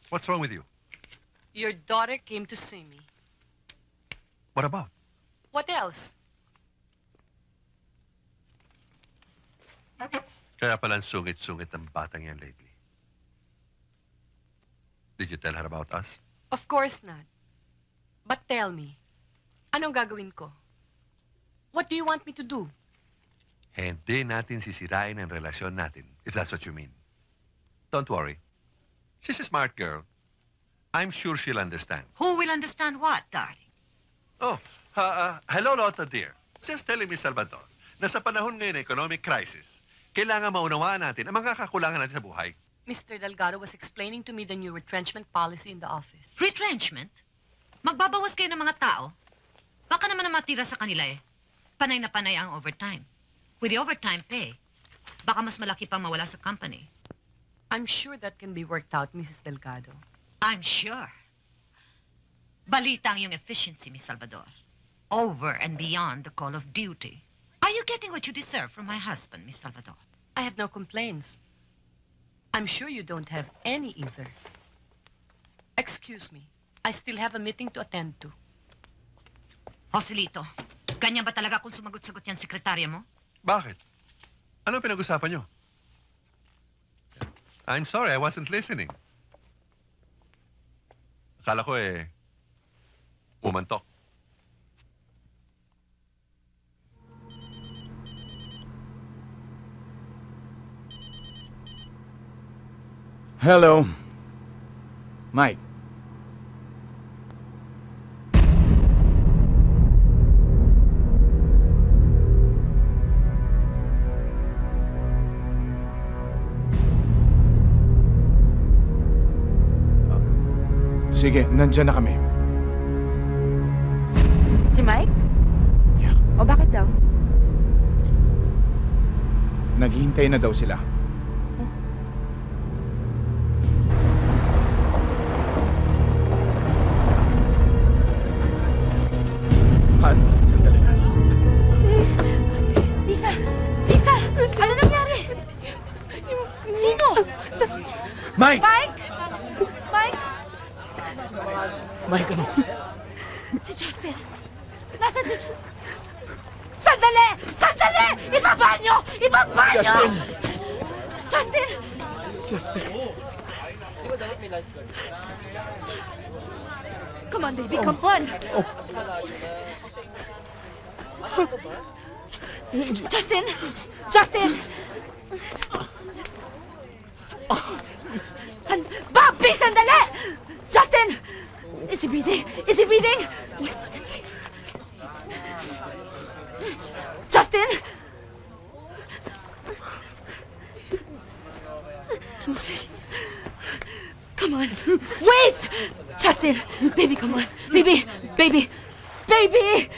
What's wrong with you? Your daughter came to see me. What about? What else? Kaya palang sungit-sungit ng batang yan lately. Did you tell her about us? Of course not. But tell me, anong gagawin ko? What do you want me to do? Hindi natin sisirain ang relasyon natin, if that's what you mean. Don't worry. She's a smart girl. I'm sure she'll understand. Who will understand what, darling? Oh, hello, Lotta, dear. Just telling me, Salvador, na sa panahon ngayon ng economic crisis, kailangan maunawaan natin ang mga kakulangan natin sa buhay. Mr. Delgado was explaining to me the new retrenchment policy in the office. Retrenchment? Magbabawas kayo ng mga tao? Baka naman na matira sa kanila eh. Panay na panay ang overtime. With the overtime pay, baka mas malaki pang mawala sa company. I'm sure that can be worked out, Mrs. Delgado. I'm sure. Balita ang iyong efficiency, Miss Salvador. Over and beyond the call of duty. Are you getting what you deserve from my husband, Miss Salvador? I have no complaints. I'm sure you don't have any either. Excuse me. I still have a meeting to attend to. Joselito, ganyan ba talaga kung sumagot-sagot yan sekretarya mo? Bakit? Ano pinag-usapan nyo? I'm sorry, I wasn't listening. Akala ko umantok. Hello. Mike. Sige, nandyan na kami. Si Mike? Yeah. O bakit daw? Naghihintay na daw sila. Han, sandali. Lisa! Lisa! Ano nangyari? Sino? Mike! Mike! Mike! Mike, ano? Si Justin! Nasaan si... Sandali! Sandali! Ibaba niyo! Ibaba niyo! Justin! Justin! Justin. Come on, baby. Come on. Oh. Justin! Justin! Bobby, sandali! Justin! Is he breathing? Is he breathing? Justin! Please. Come on. Wait! Justin! Baby, come on. Baby! Baby! Baby!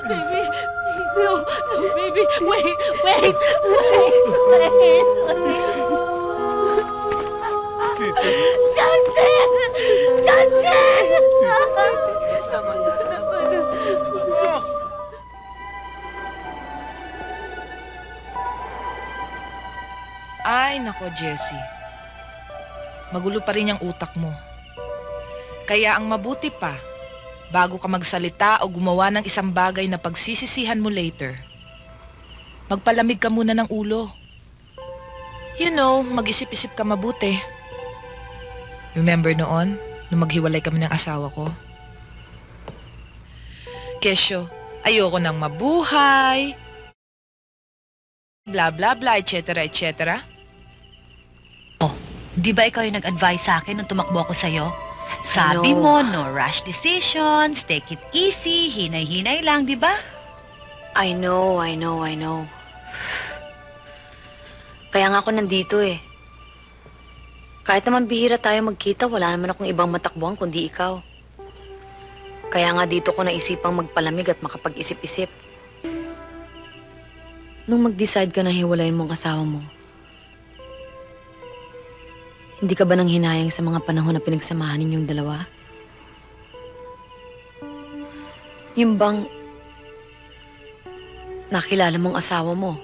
Baby, please, no. No, baby, wait, wait, wait. Justin! Justin! Ay, nako, Jessie. Magulo pa rin yung utak mo. Kaya ang mabuti pa, bago ka magsalita o gumawa ng isang bagay na pagsisisihan mo later, magpalamig ka muna ng ulo. You know, mag-isip-isip ka mabuti. Remember noon, nung maghiwalay kami ng asawa ko? Kesyo, ayoko nang mabuhay, blah blah blah, etc. etc. Oh, di ba ikaw yung nag-advise sa akin nung tumakbo ako sa'yo? Sabi Ano? mo, no rush decisions, take it easy, hinay-hinay lang, di ba? I know. Kaya nga ako nandito eh. Kahit naman bihira tayo magkita, wala naman akong ibang matakbuhan kundi ikaw. Kaya nga dito ko naisipang magpalamig at makapag-isip-isip. Nung mag-decide ka na hiwalayin mong asawa mo, hindi ka ba nang hinayang sa mga panahon na pinagsamahan ninyong dalawa? Yung bang nakilala mong asawa mo?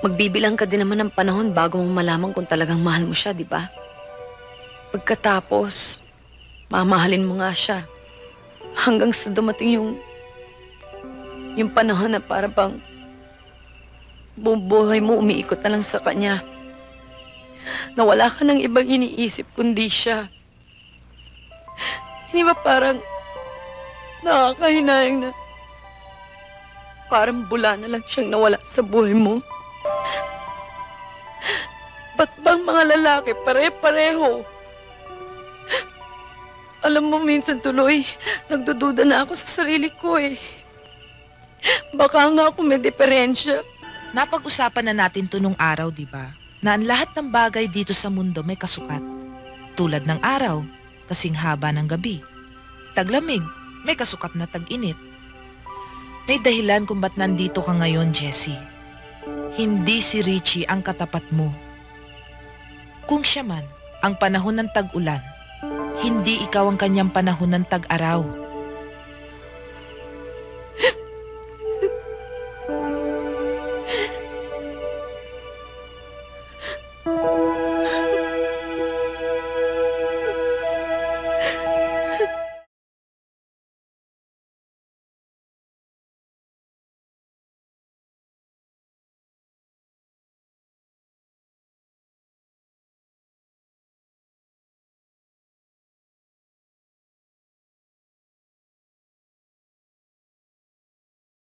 Magbibilang ka din naman ng panahon bago mong malaman kung talagang mahal mo siya, di ba? Pagkatapos, mamahalin mo nga siya. Hanggang sa dumating yung panahon na para bang buong buhay mo umiikot na lang sa kanya. Na wala ka ng ibang iniisip kundi siya. Hindi ba parang nakakahinayang na parang bula na lang siyang nawala sa buhay mo? Ba't bang mga lalaki pare-pareho? Alam mo, minsan tuloy, nagdududa na ako sa sarili ko eh. Baka nga ako may diferensya. Napag-usapan na natin to nung araw, di ba? Na ang lahat ng bagay dito sa mundo may kasukat. Tulad ng araw, kasing haba ng gabi. Taglamig, may kasukat na tag-init. May dahilan kung ba't nandito ka ngayon, Jessie. Hindi si Richie ang katapat mo. Kung siya man, ang panahon ng tag-ulan, hindi ikaw ang kanyang panahon ng tag-araw.